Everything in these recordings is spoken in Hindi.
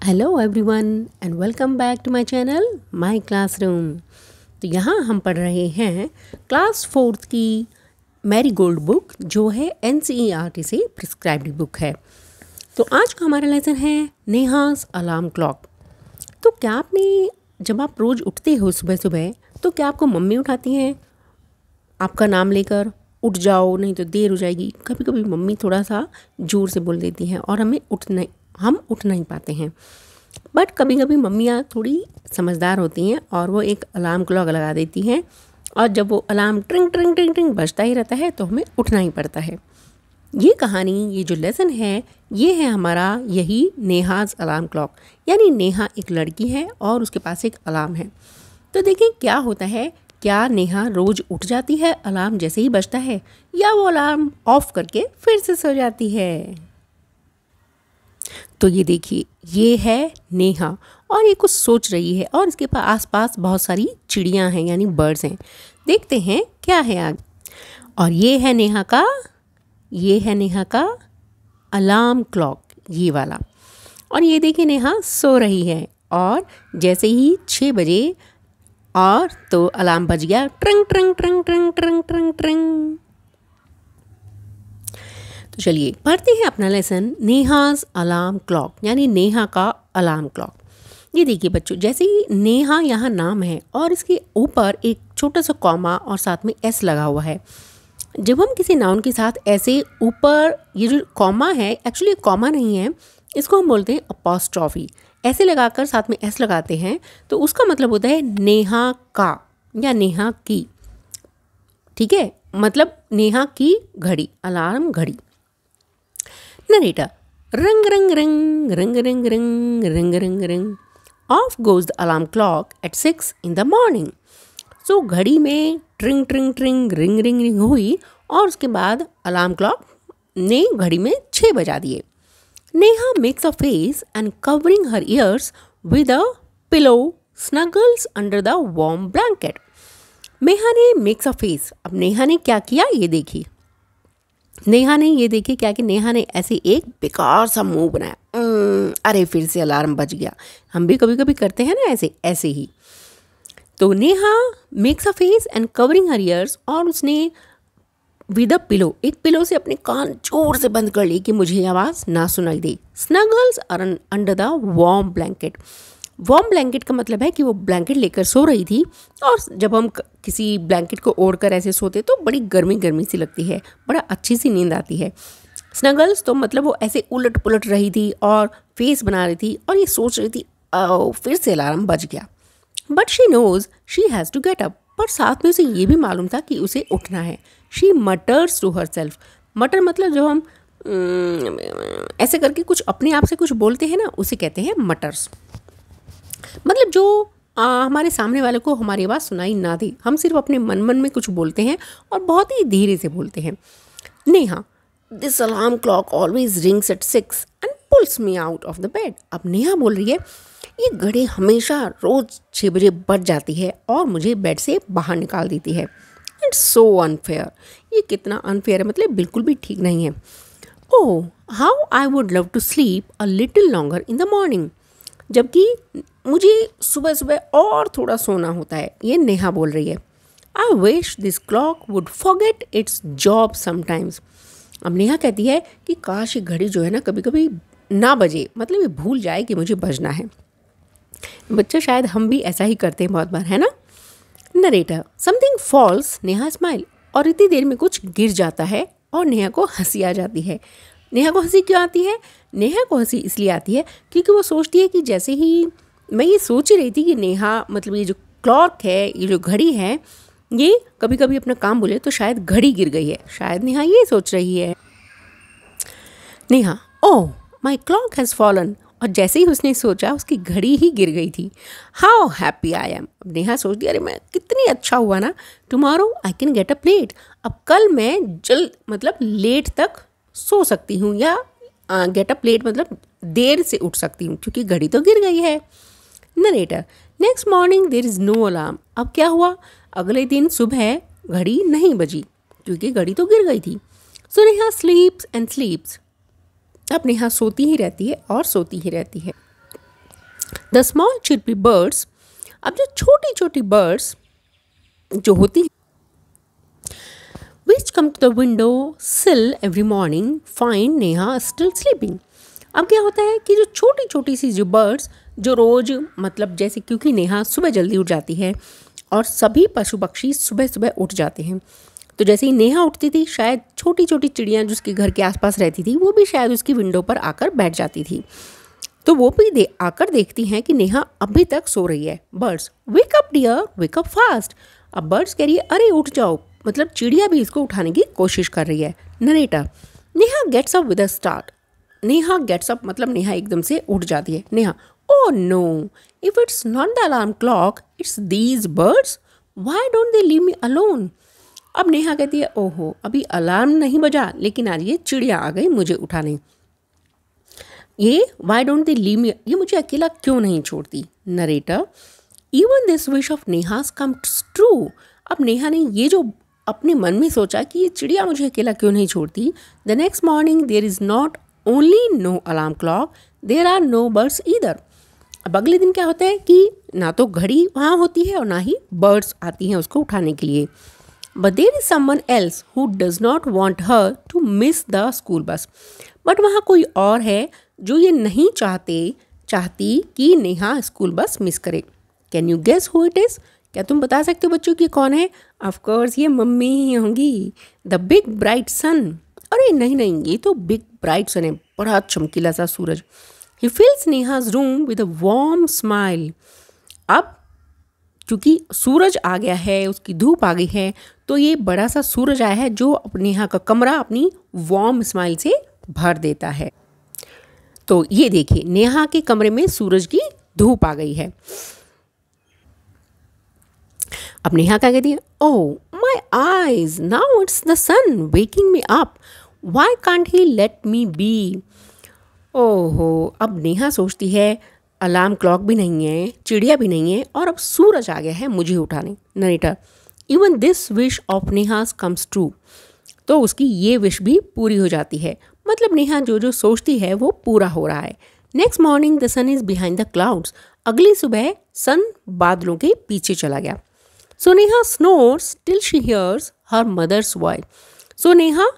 Hello everyone and welcome back to my channel my classroom. तो यहाँ हम पढ़ रहे हैं क्लास 4th की मैरी गोल्ड बुक, जो है NCERT से प्रिस्क्राइब्ड बुक है। तो आज का हमारा लेसन है नेहास अलार्म क्लॉक। तो क्या आपने, जब आप रोज़ उठते हो सुबह सुबह, तो क्या आपको मम्मी उठाती हैं आपका नाम लेकर, उठ जाओ नहीं तो देर हो जाएगी। कभी कभी मम्मी थोड़ा सा ज़ोर से बोल देती हैं और हम उठ नहीं पाते हैं। बट कभी कभी मम्मियाँ थोड़ी समझदार होती हैं और वो एक अलार्म क्लॉक लगा देती हैं, और जब वो अलार्म ट्रिंग ट्रिंग ट्रिंग ट्रिंग बजता ही रहता है तो हमें उठना ही पड़ता है। ये कहानी, ये जो लेसन है, ये है हमारा यही नेहाज अलार्म क्लॉक। यानी नेहा एक लड़की है और उसके पास एक अलार्म है। तो देखें क्या होता है, क्या नेहा रोज़ उठ जाती है अलार्म जैसे ही बजता है, या वो अलार्म ऑफ करके फिर से सो जाती है। तो ये देखिए, ये है नेहा और ये कुछ सोच रही है और इसके आसपास बहुत सारी चिड़ियां हैं, यानी बर्ड्स हैं। देखते हैं क्या है आगे। और ये है नेहा का अलार्म क्लॉक, ये वाला। और ये देखिए नेहा सो रही है, और जैसे ही 6 बजे और तो अलार्म बज गया, ट्रिंग ट्रिंग ट्रिंग ट्रिंग ट्रिंग ट्रिंग ट्रिंग। तो चलिए पढ़ते हैं अपना लेसन, नेहाज अलार्म क्लॉक, यानी नेहा का अलार्म क्लॉक। ये देखिए बच्चों, जैसे ही नेहा यहाँ नाम है और इसके ऊपर एक छोटा सा कॉमा और साथ में एस लगा हुआ है। जब हम किसी नाउन के साथ ऐसे ऊपर ये जो कॉमा है, एक्चुअली कॉमा नहीं है, इसको हम बोलते हैं अपॉस्ट्रॉफी। ऐसे लगाकर साथ में एस लगाते हैं तो उसका मतलब होता है नेहा का या नेहा की। ठीक है, मतलब नेहा की घड़ी, अलार्म घड़ी। Narrator, rung rung rung, rung rung rung, rung rung rung. Off goes the alarm clock at 6 in the morning. So घड़ी में ट्रिंग ट्रिंग ट्रिंग रिंग रिंग रिंग हुई और उसके बाद अलार्म क्लॉक ने घड़ी में 6 बजा दिए। Neha makes a face and covering her ears with a pillow snuggles under the warm blanket. Neha ने makes a face, अब नेहा ने क्या किया ये देखिए। नेहा ने ये देखिए क्या कि नेहा ने ऐसे एक बेकार सा मुंह बनाया, अरे फिर से अलार्म बज गया। हम भी कभी कभी करते हैं ना ऐसे ही। तो Neha makes a face and covering her years, और उसने विद अ पिलो, एक पिलो से अपने कान जोर से बंद कर ली कि मुझे आवाज़ ना सुनाई दे। Snuggles are under the warm blanket. Warm blanket का मतलब है कि वो ब्लैंकेट लेकर सो रही थी, और जब हम किसी ब्लैंकेट को ओढ़ कर ऐसे सोते तो बड़ी गर्मी गर्मी सी लगती है, बड़ा अच्छी सी नींद आती है। स्नगल्स तो मतलब वो ऐसे उलट पुलट रही थी और फेस बना रही थी और ये सोच रही थी फिर से अलार्म बज गया। But she knows she has to get up, पर साथ में उसे ये भी मालूम था कि उसे उठना है। She mutters to herself. Mutter मतलब जो हम ऐसे करके कुछ अपने आप से कुछ बोलते हैं ना, उसे कहते हैं मटर्स। मतलब जो हमारे सामने वाले को हमारी आवाज़ सुनाई ना दे, हम सिर्फ अपने मन में कुछ बोलते हैं और बहुत ही धीरे से बोलते हैं। Neha, this alarm clock always rings at 6 and pulls me out of the bed. अब नेहा बोल रही है, ये घड़ी हमेशा रोज़ 6 बजे बज जाती है और मुझे बेड से बाहर निकाल देती है। It's so unfair. ये कितना अनफेयर है, मतलब बिल्कुल भी ठीक नहीं है। Oh how I would love to sleep a little longer in the morning. जबकि मुझे सुबह सुबह और थोड़ा सोना होता है, ये नेहा बोल रही है। I wish this clock would forget it's job sometimes. अब नेहा कहती है कि काश ये घड़ी जो है ना कभी कभी ना बजे, मतलब ये भूल जाए कि मुझे बजना है। बच्चों, शायद हम भी ऐसा ही करते हैं बहुत बार, है ना। Narrator, something false, Neha smile. और इतनी देर में कुछ गिर जाता है और नेहा को हंसी आ जाती है। नेहा को हंसी क्यों आती है? नेहा को हंसी इसलिए आती है क्योंकि वो सोचती है कि जैसे ही मैं ये सोच ही रही थी कि नेहा, मतलब ये जो क्लॉक है, ये जो घड़ी है, ये कभी कभी अपना काम बोले तो शायद घड़ी गिर गई है। शायद नेहा ये सोच रही है। नेहा, ओह माई क्लॉक हैज़ फॉलन। और जैसे ही उसने सोचा उसकी घड़ी ही गिर गई थी। How happy I am. अब नेहा सोचती, अरे मैं कितनी अच्छा हुआ ना, tomorrow I can get a plate. अब कल मैं जल्द, मतलब लेट तक सो सकती हूँ, या गेट अ प्लेट मतलब देर से उठ सकती हूँ क्योंकि घड़ी तो गिर गई है। Narrator, next morning there is no alarm. अब क्या हुआ, अगले दिन सुबह घड़ी नहीं बजी क्योंकि घड़ी तो गिर गई थी। सो नेहा स्लीप्स एंड स्लीप्स। अब नेहा सोती ही रहती है और सोती ही रहती है। द स्मॉल चिरपी बर्ड्स, अब जो छोटी छोटी बर्ड्स जो होती हैं which come to the window sill every morning find Neha still sleeping। अब क्या होता है कि जो छोटी छोटी सी जो बर्ड्स जो रोज़ मतलब जैसे क्योंकि नेहा सुबह जल्दी उठ जाती है और सभी पशु पक्षी सुबह सुबह उठ जाते हैं, तो जैसे ही नेहा उठती थी शायद छोटी छोटी चिड़ियाँ जो उसके घर के आसपास रहती थी वो भी शायद उसकी विंडो पर आकर बैठ जाती थी, तो वो भी आकर देखती हैं कि नेहा अभी तक सो रही है। Birds wake up dear, wake up fast. अब बर्ड्स कह रही है अरे उठ जाओ, मतलब चिड़िया भी इसको उठाने की कोशिश कर रही है। Narrator Neha gets up with a start. Neha gets up मतलब नेहा एकदम से उठ जाती है। Neha oh no, if it's not the alarm clock it's these birds, why don't they leave me alone. अब नेहा कहती है ओहो अभी अलार्म नहीं बजा लेकिन आज ये चिड़िया आ गई मुझे उठाने, ये वाई डोंट दे लीव मी, ये मुझे अकेला क्यों नहीं छोड़ती। Narrator even this wish of नेहास comes true. अब नेहा ने ये जो अपने मन में सोचा कि ये चिड़िया मुझे अकेला क्यों नहीं छोड़ती, the next morning there is not only no alarm clock there are no birds either. अब अगले दिन क्या होता है कि ना तो घड़ी वहाँ होती है और ना ही बर्ड्स आती हैं उसको उठाने के लिए। But there is someone else who does not want her to miss the school bus. But वहाँ कोई और है जो ये नहीं चाहती कि नेहा स्कूल बस मिस करे। Can you guess who it is, क्या तुम बता सकते हो बच्चों की कौन है। ऑफ कोर्स ये मम्मी ही होंगी, द बिग ब्राइट सन। अरे नहीं ये तो बिग ब्राइट सन है, बड़ा चमकीला सा सूरज। He fills Neha's room with a warm smile. अब क्योंकि सूरज आ गया है, उसकी धूप आ गई है, तो ये बड़ा सा सूरज आया है जो नेहा का कमरा अपनी वार्म स्माइल से भर देता है। तो ये देखिए नेहा के कमरे में सूरज की धूप आ गई है। अब नेहा क्या कहती है, oh my eyes now it's the sun waking me up, why can't he let me be. ओहो अब नेहा सोचती है अलार्म क्लॉक भी नहीं है, चिड़िया भी नहीं है और अब सूरज आ गया है मुझे उठाने। Narrator even this wish of नेहास comes true. तो उसकी ये विश भी पूरी हो जाती है, मतलब नेहा जो जो सोचती है वो पूरा हो रहा है। Next morning the sun is behind the clouds. अगली सुबह सन बादलों के पीछे चला गया। So Neha snores till she hears her mother's voice. So Neha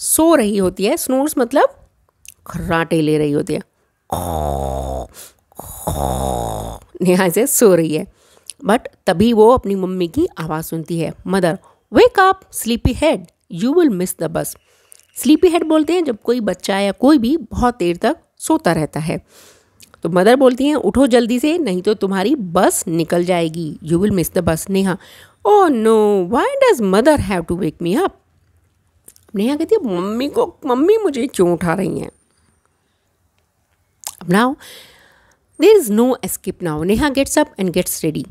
सो रही होती है, स्नोर्स मतलब खर्राटे ले रही होती है, नेहा इसे सो रही है। बट तभी वो अपनी मम्मी की आवाज़ सुनती है, mother wake up sleepy head you will miss the बस। स्लीपी हेड बोलते हैं जब कोई बच्चा या कोई भी बहुत देर तक सोता रहता है। तो मदर बोलती हैं उठो जल्दी से नहीं तो तुम्हारी बस निकल जाएगी, you will miss the bus. Neha oh no why does mother have to wake me up. Neha कहती है मम्मी मुझे क्यों उठा रही हैं। अब now there is no escape now. Neha gets up and gets ready.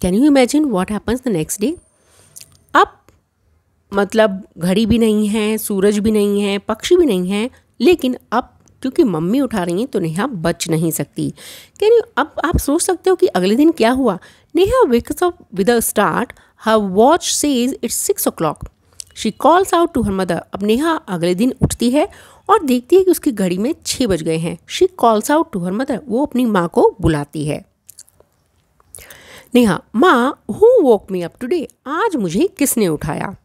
Can you imagine what happens the next day. अब मतलब घड़ी भी नहीं है, सूरज भी नहीं है, पक्षी भी नहीं है, लेकिन अब क्योंकि मम्मी उठा रही हैं तो नेहा बच नहीं सकती। कैन यू अब आप सोच सकते हो कि अगले दिन क्या हुआ। Neha wakes up with a start, her watch says it's 6 o'clock। She calls out to her mother. अब नेहा अगले दिन उठती है और देखती है कि उसकी घड़ी में 6 बज गए हैं। She calls out to her mother, वो अपनी माँ को बुलाती है। नेहा माँ who woke me up today, आज मुझे किसने उठाया।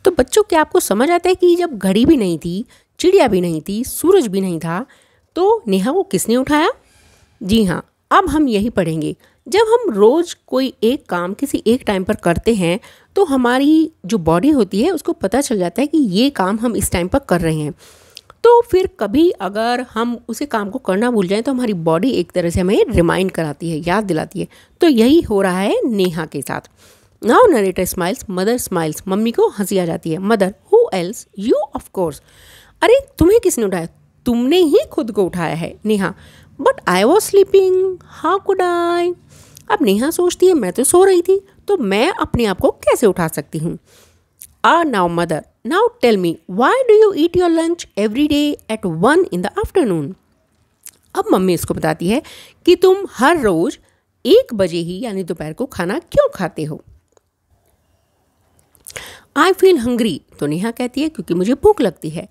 तो बच्चों क्या आपको समझ आता है कि जब घड़ी भी नहीं थी, चिड़िया भी नहीं थी, सूरज भी नहीं था, तो नेहा को किसने उठाया। जी हाँ, अब हम यही पढ़ेंगे। जब हम रोज़ कोई एक काम किसी एक टाइम पर करते हैं तो हमारी जो बॉडी होती है उसको पता चल जाता है कि ये काम हम इस टाइम पर कर रहे हैं। तो फिर कभी अगर हम उसे काम को करना भूल जाएं तो हमारी बॉडी एक तरह से हमें रिमाइंड कराती है, याद दिलाती है। तो यही हो रहा है नेहा के साथ। Now narrator smiles, mother smiles. Mummy को हंसी आ जाती है। Mother who else, you of course. अरे तुम्हें किसने उठाया, तुमने ही खुद को उठाया है। Neha but I was sleeping, how could I. अब नेहा सोचती है मैं तो सो रही थी, तो मैं अपने आप को कैसे उठा सकती हूँ। Now mother now tell me why do you eat your lunch every day at 1 in the afternoon। अब मम्मी इसको बताती है कि तुम हर रोज 1 बजे ही यानी दोपहर को खाना क्यों खाते हो। आई फील हंग्री, तो नेहा कहती है क्योंकि मुझे भूख लगती है।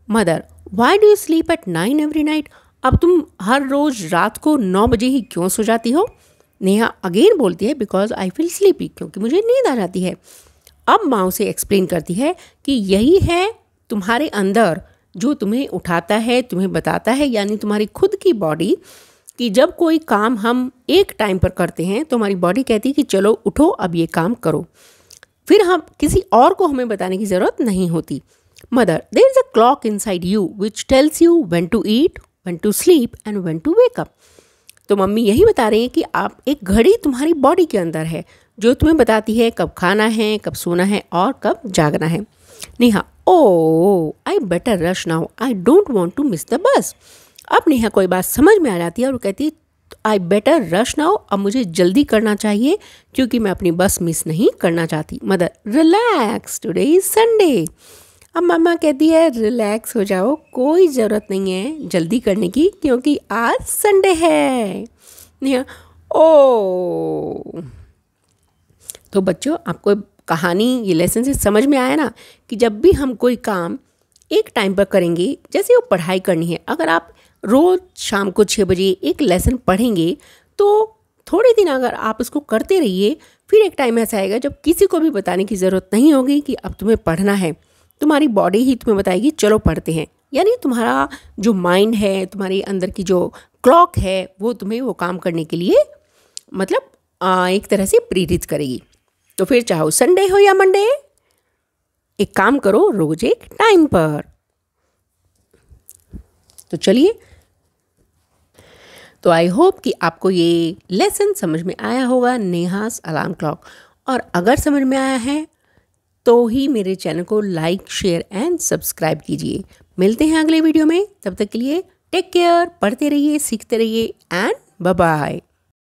Mother why do you sleep at 9 every night। अब तुम हर रोज़ रात को 9 बजे ही क्यों सो जाती हो? नेहा अगेन बोलती है बिकॉज आई फील स्लीपी, क्योंकि मुझे नींद आ जाती है। अब माँ उसे एक्सप्लेन करती है कि यही है तुम्हारे अंदर जो तुम्हें उठाता है, तुम्हें बताता है, यानी तुम्हारी खुद की बॉडी, कि जब कोई काम हम एक टाइम पर करते हैं तो हमारी बॉडी कहती है कि चलो उठो अब ये काम करो, फिर हम किसी और को हमें बताने की ज़रूरत नहीं होती। Mother, there is a clock inside you which tells you when to eat, when to sleep and when to wake up. तो मम्मी यही बता रही हैं कि आप एक घड़ी तुम्हारी बॉडी के अंदर है जो तुम्हें बताती है कब खाना है, कब सोना है और कब जागना है। Neha, oh I better rush now, I don't want to miss the bus. अब नेहा कोई बात समझ में आ जाती है और वो कहती है आई बेटर रश नाउ, अब मुझे जल्दी करना चाहिए क्योंकि मैं अपनी बस मिस नहीं करना चाहती। Mother, relax, today is Sunday. अब मम्मा कहती है रिलैक्स हो जाओ, कोई ज़रूरत नहीं है जल्दी करने की क्योंकि आज संडे है। नेहा, ओ। तो बच्चों, आपको कहानी, ये लेसन से समझ में आया ना कि जब भी हम कोई काम एक टाइम पर करेंगे, जैसे वो पढ़ाई करनी है, अगर आप रोज़ शाम को 6 बजे एक लेसन पढ़ेंगे तो थोड़े दिन अगर आप उसको करते रहिए, फिर एक टाइम ऐसा आएगा जब किसी को भी बताने की ज़रूरत नहीं होगी कि अब तुम्हें पढ़ना है, तुम्हारी बॉडी ही तुम्हें बताएगी चलो पढ़ते हैं। यानी तुम्हारा जो माइंड है, तुम्हारे अंदर की जो क्लॉक है, वो तुम्हें वो काम करने के लिए मतलब एक तरह से प्रेरित करेगी। तो फिर चाहो संडे हो या मंडे, एक काम करो रोज एक टाइम पर। तो चलिए, तो आई होप कि आपको ये लेसन समझ में आया होगा, नेहास अलार्म क्लॉक। और अगर समझ में आया है तो ही मेरे चैनल को लाइक, शेयर एंड सब्सक्राइब कीजिए। मिलते हैं अगले वीडियो में, तब तक के लिए टेक केयर, पढ़ते रहिए, सीखते रहिए एंड बाय बाय।